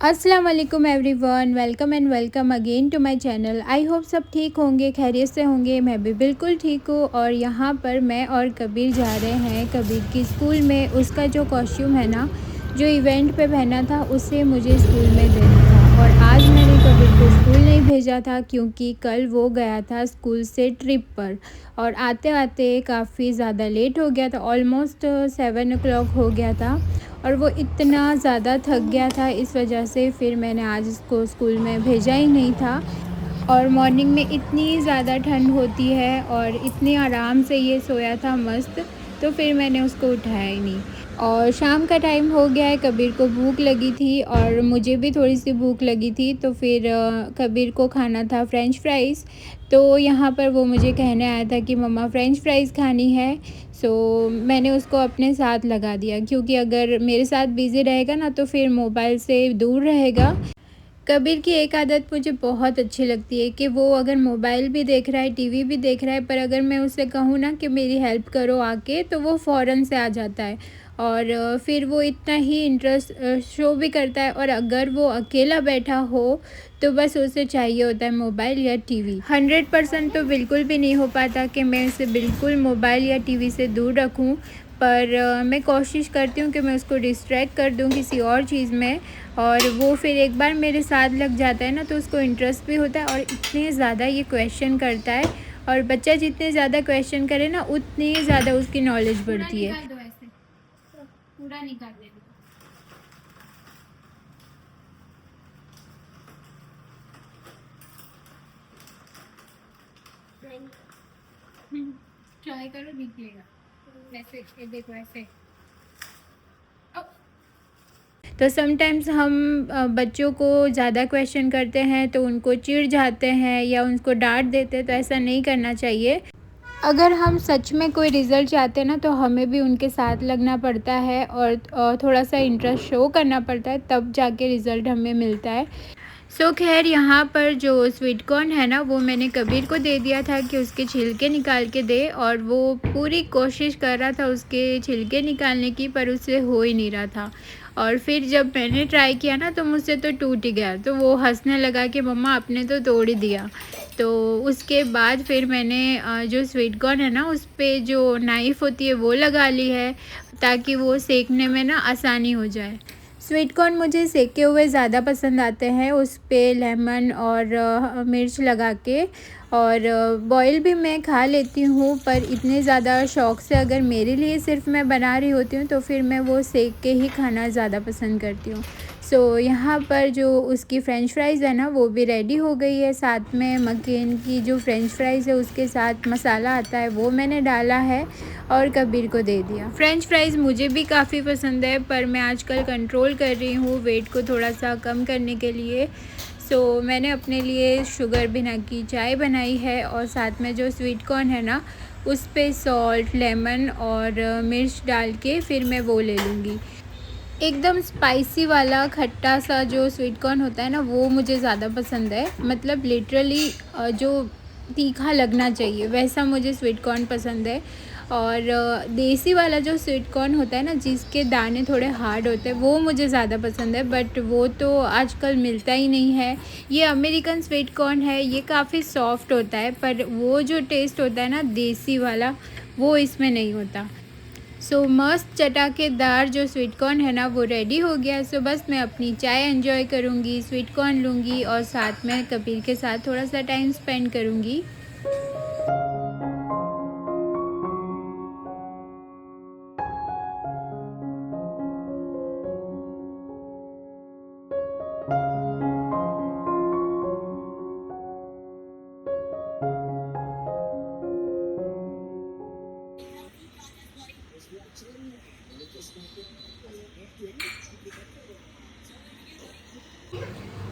अस्सलाम वालेकुम everyone, welcome and welcome again to my channel. I hope सब ठीक होंगे, खैरियत से होंगे। मैं भी बिल्कुल ठीक हूँ। और यहाँ पर मैं और कबीर जा रहे हैं कबीर की स्कूल में। उसका जो कॉस्ट्यूम है ना, जो इवेंट पे पहना था, उसे मुझे स्कूल में देना था। और आज मैंने कबीर को स्कूल नहीं भेजा था क्योंकि कल वो गया था स्कूल से ट्रिप पर। और आते आते काफ़ी ज़्यादा लेट हो गया था, ऑलमोस्ट 7 o'clock हो गया था। और वो इतना ज़्यादा थक गया था, इस वजह से फिर मैंने आज इसको स्कूल में भेजा ही नहीं था। और मॉर्निंग में इतनी ज़्यादा ठंड होती है और इतने आराम से ये सोया था मस्त, तो फिर मैंने उसको उठाया ही नहीं। और शाम का टाइम हो गया है, कबीर को भूख लगी थी और मुझे भी थोड़ी सी भूख लगी थी, तो फिर कबीर को खाना था फ़्रेंच फ्राइज़। तो यहाँ पर वो मुझे कहने आया था कि मम्मा फ़्रेंच फ्राइज़ खानी है। मैंने उसको अपने साथ लगा दिया क्योंकि अगर मेरे साथ बिज़ी रहेगा ना तो फिर मोबाइल से दूर रहेगा। कबीर की एक आदत मुझे बहुत अच्छी लगती है कि वो अगर मोबाइल भी देख रहा है, टीवी भी देख रहा है, पर अगर मैं उसे कहूँ ना कि मेरी हेल्प करो आके, तो वो फ़ौरन से आ जाता है। और फिर वो इतना ही इंटरेस्ट शो भी करता है। और अगर वो अकेला बैठा हो तो बस उसे चाहिए होता है मोबाइल या टीवी। 100% तो बिल्कुल भी नहीं हो पाता कि मैं उसे बिल्कुल मोबाइल या टीवी से दूर रखूं, पर मैं कोशिश करती हूँ कि मैं उसको डिस्ट्रैक्ट कर दूँ किसी और चीज़ में। और वो फिर एक बार मेरे साथ लग जाता है ना, तो उसको इंटरेस्ट भी होता है और इतने ज़्यादा ये क्वेश्चन करता है। और बच्चा जितने ज़्यादा क्वेश्चन करे ना, उतनी ज़्यादा उसकी नॉलेज बढ़ती है। पूरा निकाल दे। ट्राई करो, दिखेगा ऐसे, ये देखो ऐसे। तो समटाइम्स हम बच्चों को ज़्यादा क्वेश्चन करते हैं तो उनको चिढ़ जाते हैं या उनको डांट देते हैं, तो ऐसा नहीं करना चाहिए। अगर हम सच में कोई रिज़ल्ट चाहते हैं ना, तो हमें भी उनके साथ लगना पड़ता है और थोड़ा सा इंटरेस्ट शो करना पड़ता है, तब जाके रिज़ल्ट हमें मिलता है। खैर यहाँ पर जो स्वीट कॉर्न है ना, वो मैंने कबीर को दे दिया था कि उसके छिलके निकाल के दे। और वो पूरी कोशिश कर रहा था उसके छिलके निकालने की, पर उससे हो ही नहीं रहा था। और फिर जब मैंने ट्राई किया ना, तो मुझसे तो टूट ही गया। तो वो हंसने लगा कि मम्मा आपने तो तोड़ ही दिया। तो उसके बाद फिर मैंने जो स्वीट कॉर्न है ना, उस पर जो नाइफ़ होती है वो लगा ली है, ताकि वो सेकने में ना आसानी हो जाए। स्वीट कॉर्न मुझे सेके हुए ज़्यादा पसंद आते हैं, उस पे लेमन और मिर्च लगा के। और बॉयल भी मैं खा लेती हूँ, पर इतने ज़्यादा शौक़ से अगर मेरे लिए सिर्फ़ मैं बना रही होती हूँ, तो फिर मैं वो सेक के ही खाना ज़्यादा पसंद करती हूँ। यहाँ पर जो उसकी फ़्रेंच फ्राइज़ है ना, वो भी रेडी हो गई है। साथ में मकेन की जो फ़्रेंच फ्राइज़ है, उसके साथ मसाला आता है, वो मैंने डाला है और कबीर को दे दिया। फ़्रेंच फ्राइज़ मुझे भी काफ़ी पसंद है, पर मैं आजकल कंट्रोल कर रही हूँ वेट को थोड़ा सा कम करने के लिए। मैंने अपने लिए शुगर बिना की चाय बनाई है और साथ में जो स्वीट कॉर्न है ना, उस पे सॉल्ट, लेमन और मिर्च डाल के फिर मैं वो ले लूँगी। एकदम स्पाइसी वाला खट्टा सा जो स्वीट कॉर्न होता है ना, वो मुझे ज़्यादा पसंद है। मतलब लिटरली जो तीखा लगना चाहिए वैसा मुझे स्वीट कॉर्न पसंद है। और देसी वाला जो स्वीट कॉर्न होता है ना, जिसके दाने थोड़े हार्ड होते हैं, वो मुझे ज़्यादा पसंद है, बट वो तो आजकल मिलता ही नहीं है। ये अमेरिकन स्वीट कॉर्न है, ये काफ़ी सॉफ्ट होता है, पर वो जो टेस्ट होता है ना देसी वाला, वो इसमें नहीं होता। मस्त चटाकेदार जो स्वीट कॉर्न है ना, वो रेडी हो गया। बस मैं अपनी चाय एंजॉय करूँगी, स्वीट कॉर्न लूँगी और साथ में कबीर के साथ थोड़ा सा टाइम स्पेंड करूँगी।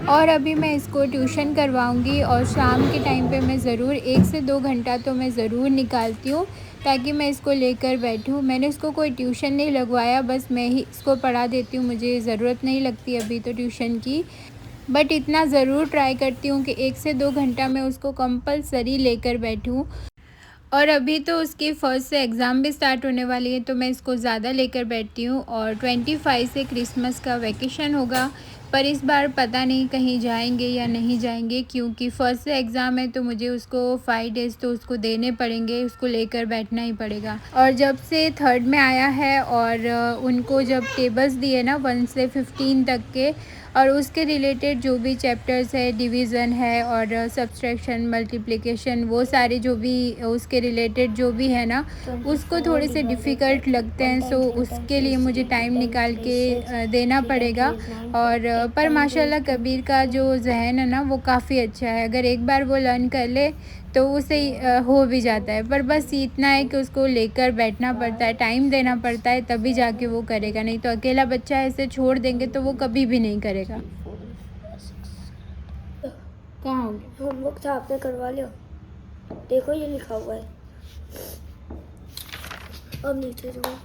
और अभी मैं इसको ट्यूशन करवाऊँगी और शाम के टाइम पे मैं ज़रूर 1 से 2 घंटा तो मैं ज़रूर निकालती हूँ, ताकि मैं इसको लेकर बैठूँ। मैंने इसको कोई ट्यूशन नहीं लगवाया, बस मैं ही इसको पढ़ा देती हूँ, मुझे ज़रूरत नहीं लगती अभी तो ट्यूशन की। बट इतना ज़रूर ट्राई करती हूँ कि 1 से 2 घंटा मैं उसको कंपल्सरी लेकर बैठूँ। और अभी तो उसकी फ़र्स्ट से एग्ज़ाम भी स्टार्ट होने वाली है, तो मैं इसको ज़्यादा लेकर बैठती हूँ। और 25 से क्रिसमस का वैकेशन होगा, पर इस बार पता नहीं कहीं जाएंगे या नहीं जाएंगे, क्योंकि फर्स्ट से एग्ज़ाम है तो मुझे उसको 5 डेज़ तो उसको देने पड़ेंगे, उसको लेकर बैठना ही पड़ेगा। और जब से थर्ड में आया है और उनको जब टेबल्स दिए ना 1 से 15 तक के, और उसके रिलेटेड जो भी चैप्टर्स है, डिवीज़न है और सब्सट्रैक्शन, मल्टीप्लिकेशन, वो सारे जो भी उसके रिलेटेड जो भी है ना, उसको थोड़े से डिफ़िकल्ट लगते हैं। सो उसके लिए मुझे टाइम निकाल के देना पड़ेगा। और पर माशाल्लाह कबीर का जो ज़हन है ना वो काफ़ी अच्छा है। अगर एक बार वो लर्न कर ले तो उसे हो भी जाता है, पर बस इतना है कि उसको लेकर बैठना पड़ता है, टाइम देना पड़ता है, तभी जाके वो करेगा। नहीं तो अकेला बच्चा ऐसे छोड़ देंगे तो वो कभी भी नहीं करेगा। कहाँ हो गया होमवर्क था, आपने करवा लिया? देखो ये लिखा हुआ है, अब नीचे जाओ।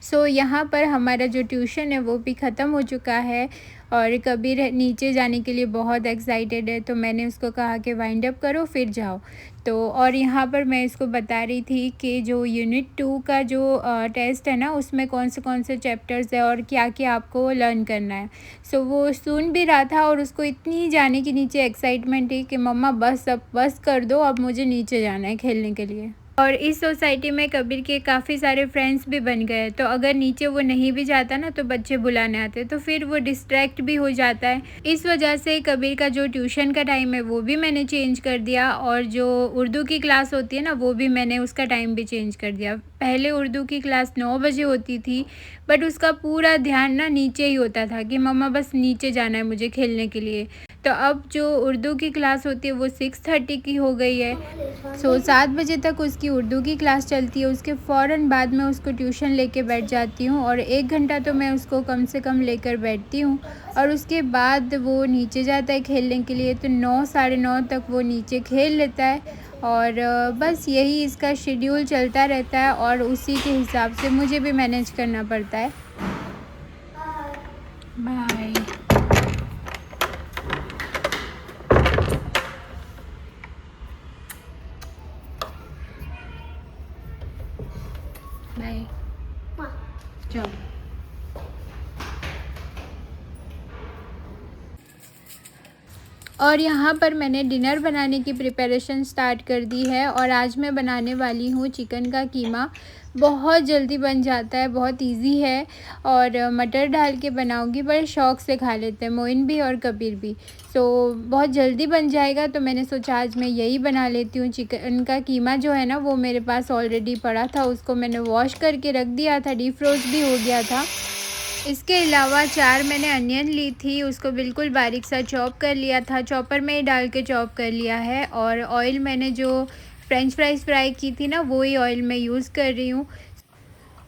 सो यहाँ पर हमारा जो ट्यूशन है वो भी ख़त्म हो चुका है और कबीर नीचे जाने के लिए बहुत एक्साइटेड है, तो मैंने उसको कहा कि वाइंड अप करो फिर जाओ। तो और यहाँ पर मैं इसको बता रही थी कि जो यूनिट 2 का जो टेस्ट है ना, उसमें कौन से चैप्टर्स है और क्या क्या आपको लर्न करना है। सो वो सुन भी रहा था और उसको इतनी जाने की नीचे एक्साइटमेंट थी कि मम्मा बस अब बस कर दो, अब मुझे नीचे जाना है खेलने के लिए। और इस सोसाइटी में कबीर के काफ़ी सारे फ्रेंड्स भी बन गए, तो अगर नीचे वो नहीं भी जाता ना तो बच्चे बुलाने आते, तो फिर वो डिस्ट्रैक्ट भी हो जाता है। इस वजह से कबीर का जो ट्यूशन का टाइम है वो भी मैंने चेंज कर दिया, और जो उर्दू की क्लास होती है ना वो भी मैंने उसका टाइम भी चेंज कर दिया। पहले उर्दू की क्लास 9 बजे होती थी, बट उसका पूरा ध्यान ना नीचे ही होता था कि मम्मा बस नीचे जाना है मुझे खेलने के लिए। तो अब जो उर्दू की क्लास होती है वो 6:30 की हो गई है। सो 7 बजे तक उसकी उर्दू की क्लास चलती है, उसके फ़ौरन बाद मैं उसको ट्यूशन लेके बैठ जाती हूँ और 1 घंटा तो मैं उसको कम से कम लेकर बैठती हूँ। और उसके बाद वो नीचे जाता है खेलने के लिए, तो 9 साढ़े 9 तक वो नीचे खेल लेता है। और बस यही इसका शेड्यूल चलता रहता है और उसी के हिसाब से मुझे भी मैनेज करना पड़ता है। बाय। बाय। चलो। और यहाँ पर मैंने डिनर बनाने की प्रिपरेशन स्टार्ट कर दी है और आज मैं बनाने वाली हूँ चिकन का कीमा। बहुत जल्दी बन जाता है, बहुत इजी है और मटर डाल के बनाऊँगी, बड़े शौक़ से खा लेते हैं मोइन भी और कबीर भी। सो बहुत जल्दी बन जाएगा, तो मैंने सोचा आज मैं यही बना लेती हूँ। चिकन का कीमा जो है ना वो मेरे पास ऑलरेडी पड़ा था, उसको मैंने वॉश करके रख दिया था, डीफ्रोस्ट भी हो गया था। इसके अलावा 4 मैंने अनियन ली थी, उसको बिल्कुल बारीक सा चॉप कर लिया था, चॉपर में ही डाल के चॉप कर लिया है। और ऑयल मैंने जो फ्रेंच फ्राइज़ फ्राई की थी ना वही ऑयल मैं यूज़ कर रही हूँ।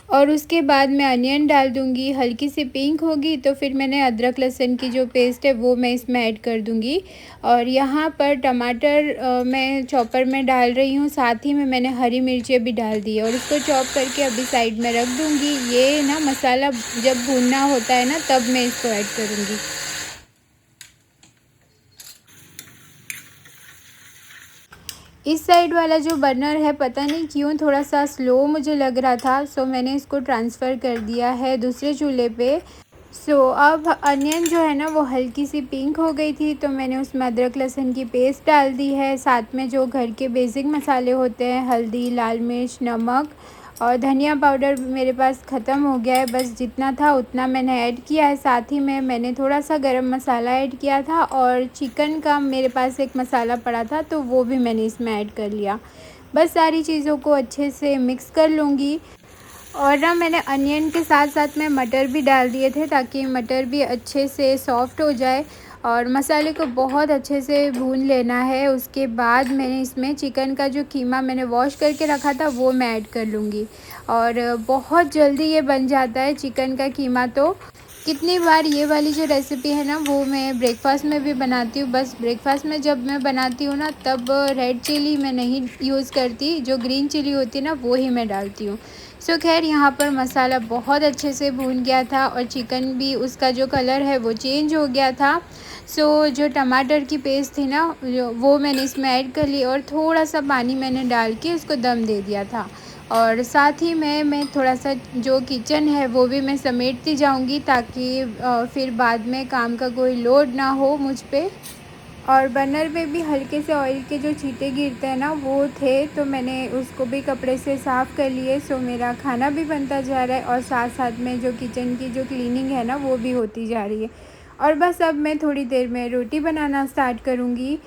और उसके बाद मैं अनियन डाल दूँगी, हल्की सी पिंक होगी तो फिर मैंने अदरक लहसुन की जो पेस्ट है वो मैं इसमें ऐड कर दूँगी। और यहाँ पर टमाटर मैं चॉपर में डाल रही हूँ, साथ ही में मैंने हरी मिर्चें भी डाल दी है और इसको चॉप करके अभी साइड में रख दूँगी। ये ना मसाला जब भूनना होता है ना तब मैं इसको ऐड करूँगी। इस साइड वाला जो बर्नर है पता नहीं क्यों थोड़ा सा स्लो मुझे लग रहा था, सो मैंने इसको ट्रांसफ़र कर दिया है दूसरे चूल्हे पे। सो अब अनियन जो है ना वो हल्की सी पिंक हो गई थी, तो मैंने उसमें अदरक लहसुन की पेस्ट डाल दी है, साथ में जो घर के बेसिक मसाले होते हैं हल्दी, लाल मिर्च, नमक और धनिया पाउडर मेरे पास ख़त्म हो गया है, बस जितना था उतना मैंने ऐड किया है। साथ ही में मैंने थोड़ा सा गरम मसाला ऐड किया था और चिकन का मेरे पास एक मसाला पड़ा था तो वो भी मैंने इसमें ऐड कर लिया। बस सारी चीज़ों को अच्छे से मिक्स कर लूँगी। और ना मैंने अनियन के साथ साथ में मटर भी डाल दिए थे ताकि मटर भी अच्छे से सॉफ़्ट हो जाए और मसाले को बहुत अच्छे से भून लेना है। उसके बाद मैंने इसमें चिकन का जो कीमा मैंने वॉश करके रखा था वो मैं ऐड कर लूँगी और बहुत जल्दी ये बन जाता है चिकन का कीमा। तो कितनी बार ये वाली जो रेसिपी है ना वो मैं ब्रेकफ़ास्ट में भी बनाती हूँ, बस ब्रेकफ़ास्ट में जब मैं बनाती हूँ ना तब रेड चिली मैं नहीं यूज़ करती, जो ग्रीन चिली होती है ना वो ही मैं डालती हूँ। सो खैर यहाँ पर मसाला बहुत अच्छे से भून गया था और चिकन भी उसका जो कलर है वो चेंज हो गया था। सो जो टमाटर की पेस्ट थी ना वो मैंने इसमें ऐड कर ली और थोड़ा सा पानी मैंने डाल के उसको दम दे दिया था। और साथ ही में मैं थोड़ा सा जो किचन है वो भी मैं समेटती जाऊंगी, ताकि फिर बाद में काम का कोई लोड ना हो मुझ पे। और बर्नर पे भी हल्के से ऑयल के जो छींटे गिरते हैं ना वो थे, तो मैंने उसको भी कपड़े से साफ़ कर लिए। सो मेरा खाना भी बनता जा रहा है और साथ साथ में जो किचन की जो क्लीनिंग है ना वो भी होती जा रही है। और बस अब मैं थोड़ी देर में रोटी बनाना स्टार्ट करूँगी।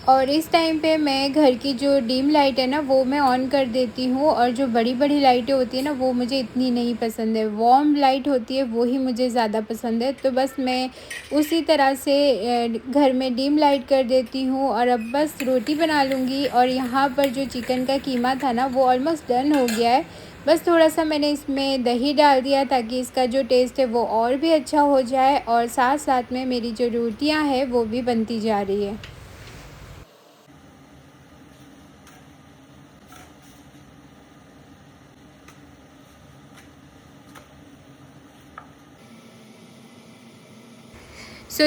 और इस टाइम पे मैं घर की जो डिम लाइट है ना वो मैं ऑन कर देती हूँ, और जो बड़ी बड़ी लाइटें होती है ना वो मुझे इतनी नहीं पसंद है। वार्म लाइट होती है वो ही मुझे ज़्यादा पसंद है। तो बस मैं उसी तरह से घर में डिम लाइट कर देती हूँ, और अब बस रोटी बना लूँगी। और यहाँ पर जो चिकन का कीमा था ना वो ऑलमोस्ट डन हो गया है। बस थोड़ा सा मैंने इसमें दही डाल दिया ताकि इसका जो टेस्ट है वो और भी अच्छा हो जाए, और साथ साथ में मेरी जो रोटियाँ हैं वो भी बनती जा रही है।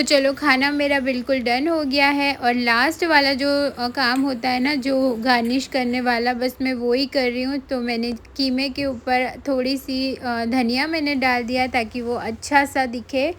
चलो खाना मेरा बिल्कुल डन हो गया है, और लास्ट वाला जो काम होता है ना, जो गार्निश करने वाला, बस मैं वो ही कर रही हूँ। तो मैंने कीमे के ऊपर थोड़ी सी धनिया मैंने डाल दिया ताकि वो अच्छा सा दिखे।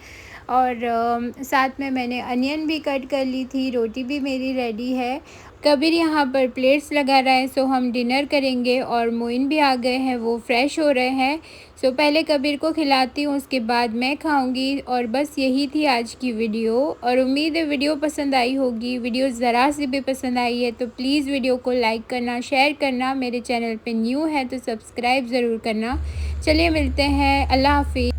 और साथ में मैंने अनियन भी कट कर ली थी। रोटी भी मेरी रेडी है। कबीर यहाँ पर प्लेट्स लगा रहा है, सो हम डिनर करेंगे। और मोइन भी आ गए हैं, वो फ्रेश हो रहे हैं। सो पहले कबीर को खिलाती हूँ, उसके बाद मैं खाऊंगी। और बस यही थी आज की वीडियो, और उम्मीद है वीडियो पसंद आई होगी। वीडियो ज़रा सी भी पसंद आई है तो प्लीज़ वीडियो को लाइक करना, शेयर करना। मेरे चैनल पे न्यू है तो सब्सक्राइब ज़रूर करना। चलिए मिलते हैं, अल्लाह हाफिज़।